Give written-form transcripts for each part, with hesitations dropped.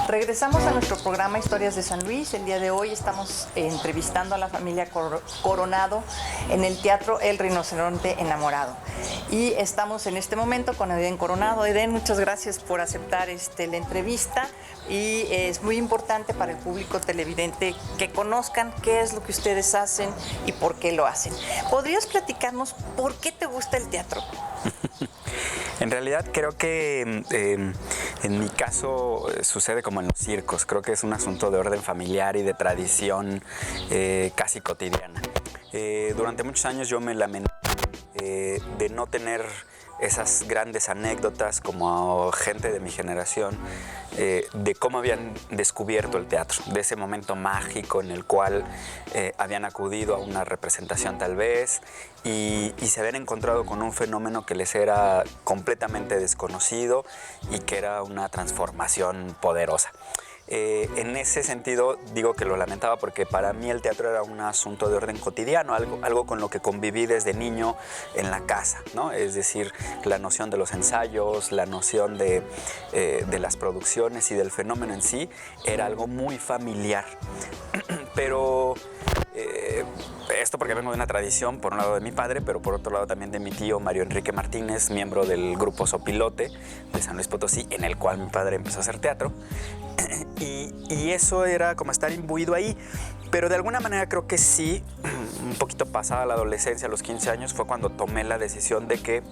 Regresamos a nuestro programa Historias de San Luis. El día de hoy estamos entrevistando a la familia Coronado en el Teatro El Rinoceronte Enamorado. Y estamos en este momento con Eden Coronado. Eden, muchas gracias por aceptar la entrevista. Y es muy importante para el público televidente que conozcan qué es lo que ustedes hacen y por qué lo hacen. ¿Podrías platicarnos por qué te gusta el teatro? En realidad creo que en mi caso sucede como en los circos. Creo que es un asunto de orden familiar y de tradición casi cotidiana. Durante muchos años yo me lamenté de no tener esas grandes anécdotas como gente de mi generación de cómo habían descubierto el teatro, de ese momento mágico en el cual habían acudido a una representación tal vez y se habían encontrado con un fenómeno que les era completamente desconocido y que era una transformación poderosa. En ese sentido digo que lo lamentaba porque para mí el teatro era un asunto de orden cotidiano, algo con lo que conviví desde niño en la casa, ¿no? Es decir, la noción de los ensayos, la noción de las producciones y del fenómeno en sí era algo muy familiar. Pero esto porque vengo de una tradición, por un lado de mi padre, pero por otro lado también de mi tío Mario Enrique Martínez, miembro del grupo Sopilote de San Luis Potosí, en el cual mi padre empezó a hacer teatro. Y eso era como estar imbuido ahí, pero de alguna manera creo que sí, un poquito pasada la adolescencia, a los 15 años, fue cuando tomé la decisión de que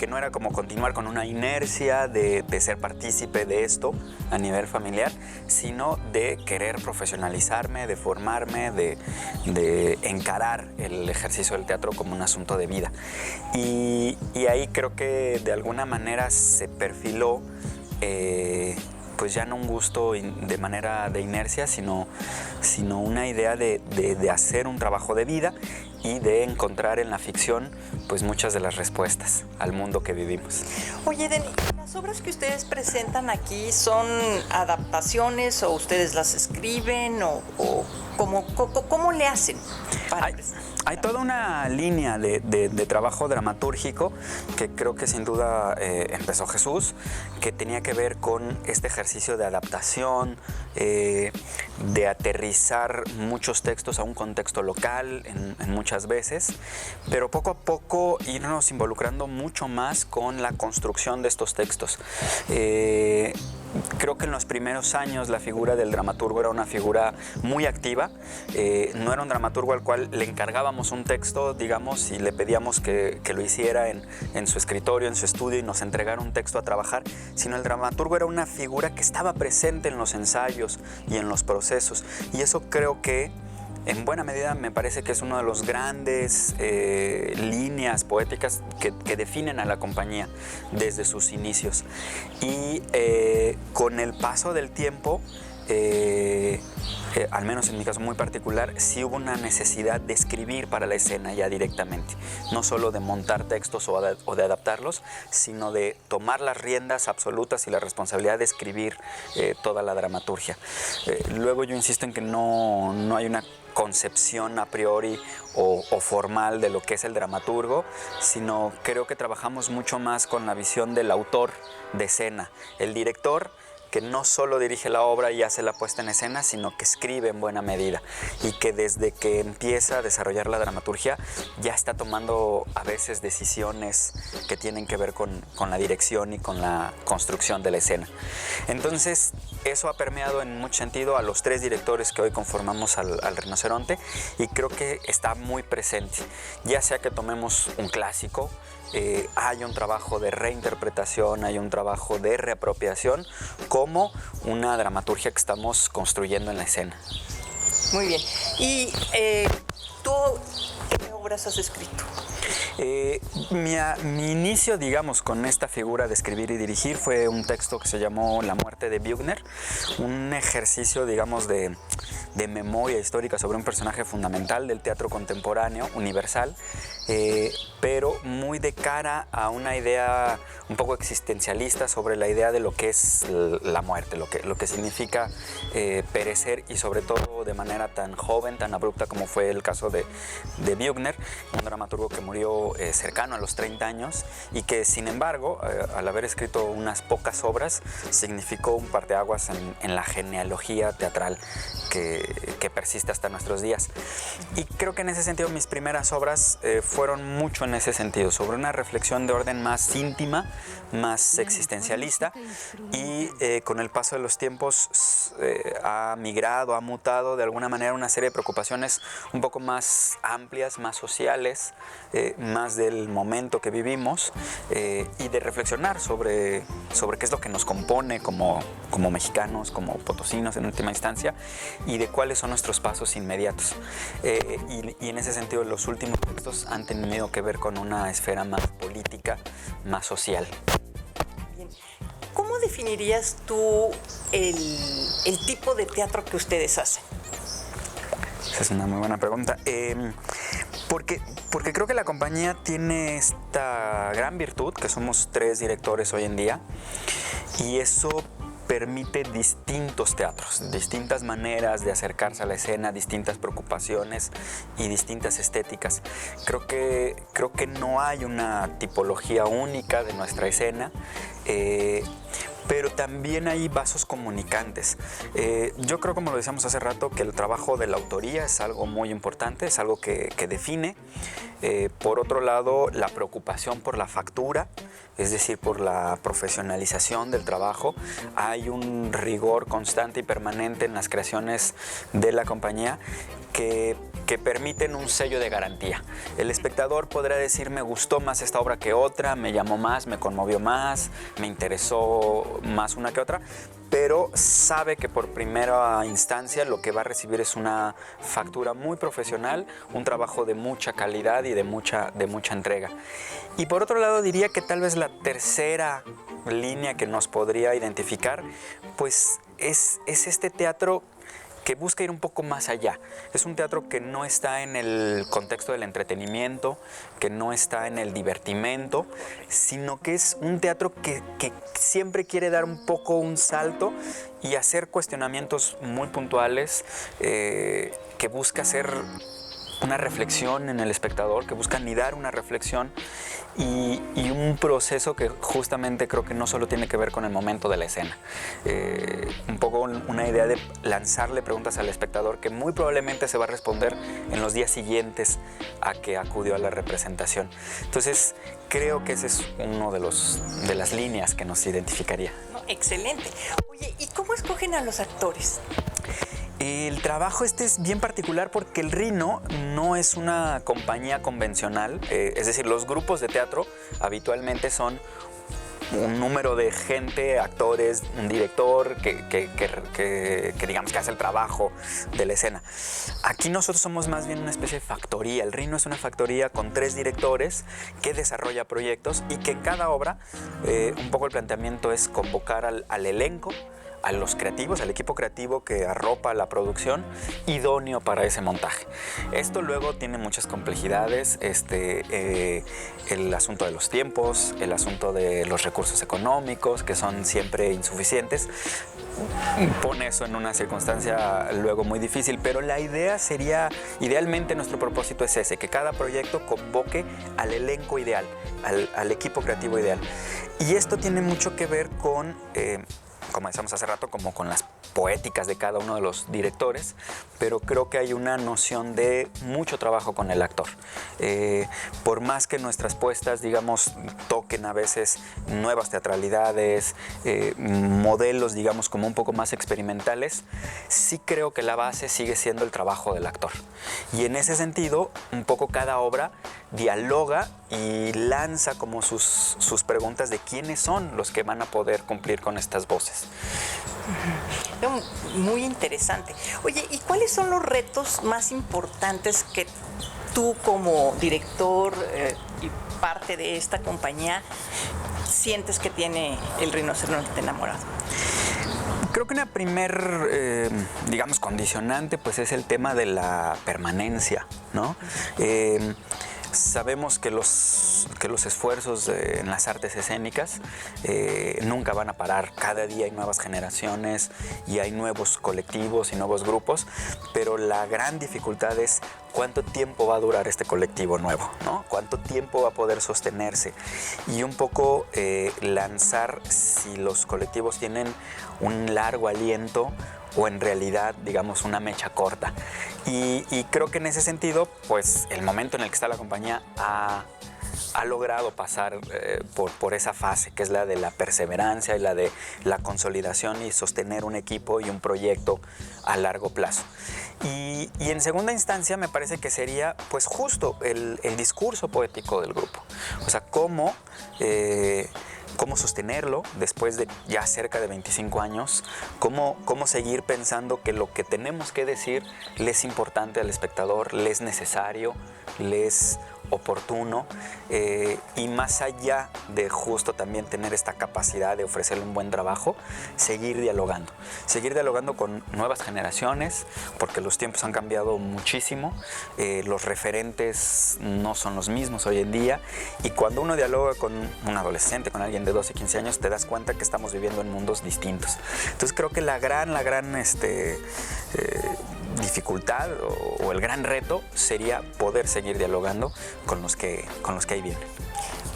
no era como continuar con una inercia de ser partícipe de esto a nivel familiar, sino de querer profesionalizarme, de formarme, de encarar el ejercicio del teatro como un asunto de vida. Y ahí creo que de alguna manera se perfiló pues ya no un gusto de manera de inercia, sino una idea de hacer un trabajo de vida y de encontrar en la ficción pues muchas de las respuestas al mundo que vivimos. Oye, Eden, ¿las obras que ustedes presentan aquí son adaptaciones o ustedes las escriben o cómo le hacen? Hay toda una línea de trabajo dramatúrgico que creo que sin duda empezó Jesús, que tenía que ver con este ejercicio de adaptación, de aterrizar muchos textos a un contexto local en muchas veces, pero poco a poco irnos involucrando mucho más con la construcción de estos textos. Creo que en los primeros años la figura del dramaturgo era una figura muy activa. No era un dramaturgo al cual le encargábamos un texto, digamos, y le pedíamos que lo hiciera en su escritorio, en su estudio y nos entregara un texto a trabajar, sino el dramaturgo era una figura que estaba presente en los ensayos y en los procesos. Y eso creo que en buena medida me parece que es una de las grandes líneas poéticas que definen a la compañía desde sus inicios. Y con el paso del tiempo, al menos en mi caso muy particular, sí hubo una necesidad de escribir para la escena ya directamente. No solo de montar textos o de adaptarlos, sino de tomar las riendas absolutas y la responsabilidad de escribir toda la dramaturgia. Luego yo insisto en que no hay una concepción a priori o formal de lo que es el dramaturgo, sino creo que trabajamos mucho más con la visión del autor de escena, el director que no solo dirige la obra y hace la puesta en escena, sino que escribe en buena medida y que desde que empieza a desarrollar la dramaturgia ya está tomando a veces decisiones que tienen que ver con la dirección y con la construcción de la escena. Entonces, eso ha permeado en mucho sentido a los tres directores que hoy conformamos al Rinoceronte y creo que está muy presente, ya sea que tomemos un clásico, hay un trabajo de reinterpretación, hay un trabajo de reapropiación, como una dramaturgia que estamos construyendo en la escena. Muy bien. ¿Y tú qué obras has escrito? Mi inicio, digamos, con esta figura de escribir y dirigir fue un texto que se llamó La muerte de Büchner, un ejercicio, digamos, de memoria histórica sobre un personaje fundamental del teatro contemporáneo, universal, pero muy de cara a una idea un poco existencialista sobre la idea de lo que es la muerte, lo que significa perecer, y sobre todo de manera tan joven, tan abrupta como fue el caso de Büchner, un dramaturgo que murió cercano a los 30 años y que, sin embargo, al haber escrito unas pocas obras, significó un parteaguas en la genealogía teatral que persiste hasta nuestros días. Y creo que en ese sentido mis primeras obras fueron mucho en ese sentido, sobre una reflexión de orden más íntima, más existencialista, y con el paso de los tiempos ha migrado, ha mutado de alguna manera una serie de preocupaciones un poco más amplias, más sociales, más del momento que vivimos, y de reflexionar sobre qué es lo que nos compone como mexicanos, como potosinos en última instancia, y de cuáles son nuestros pasos inmediatos. Y en ese sentido los últimos textos han tenido que ver con una esfera más política, más social. Bien. ¿Cómo definirías tú el tipo de teatro que ustedes hacen? Esa es una muy buena pregunta. Porque creo que la compañía tiene esta gran virtud, que somos 3 directores hoy en día, y eso permite distintos teatros, distintas maneras de acercarse a la escena, distintas preocupaciones y distintas estéticas. Creo que no hay una tipología única de nuestra escena, pero también hay vasos comunicantes. Yo creo, como lo decíamos hace rato, que el trabajo de la autoría es algo muy importante, es algo que define. Por otro lado, la preocupación por la factura, es decir, por la profesionalización del trabajo. Hay un rigor constante y permanente en las creaciones de la compañía que permiten un sello de garantía. El espectador podrá decir: me gustó más esta obra que otra, me llamó más, me conmovió más, me interesó más una que otra, pero sabe que por primera instancia lo que va a recibir es una factura muy profesional, un trabajo de mucha calidad y de mucha entrega. Y por otro lado, diría que tal vez la tercera línea que nos podría identificar, pues es este teatro que busca ir un poco más allá. Es un teatro que no está en el contexto del entretenimiento, que no está en el divertimento, sino que es un teatro que siempre quiere dar un poco un salto y hacer cuestionamientos muy puntuales, que busca hacer una reflexión en el espectador, que busca anidar una reflexión y un proceso que justamente creo que no solo tiene que ver con el momento de la escena. Un poco una idea de lanzarle preguntas al espectador que muy probablemente se va a responder en los días siguientes a que acudió a la representación. Entonces, creo que ese es uno de las líneas que nos identificaría. Excelente. Oye, ¿y cómo escogen a los actores? El trabajo es bien particular porque el Rhino no es una compañía convencional, es decir, los grupos de teatro habitualmente son un número de gente, actores, un director que digamos que hace el trabajo de la escena. Aquí nosotros somos más bien una especie de factoría. El Rhino es una factoría con 3 directores que desarrolla proyectos y que en cada obra un poco el planteamiento es convocar al elenco, a los creativos, al equipo creativo que arropa la producción, idóneo para ese montaje. Esto luego tiene muchas complejidades, el asunto de los tiempos, el asunto de los recursos económicos, que son siempre insuficientes, pone eso en una circunstancia luego muy difícil, pero la idea sería, idealmente nuestro propósito es ese, que cada proyecto convoque al elenco ideal, al equipo creativo ideal. Y esto tiene mucho que ver con como decíamos hace rato, como con las poéticas de cada uno de los directores, pero creo que hay una noción de mucho trabajo con el actor. Por más que nuestras puestas, digamos, toquen a veces nuevas teatralidades, modelos, digamos, como un poco más experimentales, sí creo que la base sigue siendo el trabajo del actor. Y en ese sentido, un poco cada obra dialoga y lanza como sus preguntas de quiénes son los que van a poder cumplir con estas voces. Muy interesante. Oye, ¿y cuáles son los retos más importantes que tú como director y parte de esta compañía sientes que tiene el Rinoceronte Enamorado? Creo que una primer, digamos, condicionante, pues es el tema de la permanencia, ¿no? Sabemos que los esfuerzos en las artes escénicas nunca van a parar. Cada día hay nuevas generaciones y hay nuevos colectivos y nuevos grupos, pero la gran dificultad es cuánto tiempo va a durar este colectivo nuevo, ¿no? Cuánto tiempo va a poder sostenerse y un poco lanzar si los colectivos tienen un largo aliento o en realidad, digamos, una mecha corta. Y creo que en ese sentido, pues el momento en el que está la compañía ha logrado pasar por esa fase, que es la de la perseverancia y la de la consolidación y sostener un equipo y un proyecto a largo plazo. Y en segunda instancia me parece que sería pues justo el discurso poético del grupo. O sea, cómo sostenerlo después de ya cerca de 25 años, cómo seguir pensando que lo que tenemos que decir le es importante al espectador, le es necesario, le es oportuno, y más allá de justo también tener esta capacidad de ofrecerle un buen trabajo, seguir dialogando con nuevas generaciones, porque los tiempos han cambiado muchísimo, los referentes no son los mismos hoy en día, y cuando uno dialoga con un adolescente, con alguien de 12, 15 años, te das cuenta que estamos viviendo en mundos distintos. Entonces creo que la gran dificultad o el gran reto sería poder seguir dialogando con los que ahí vienen.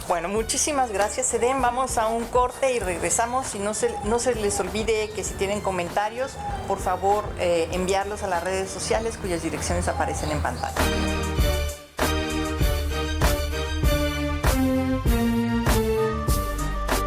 Bueno, muchísimas gracias, Edén. Vamos a un corte y regresamos. Y no se les olvide que si tienen comentarios, por favor, enviarlos a las redes sociales cuyas direcciones aparecen en pantalla.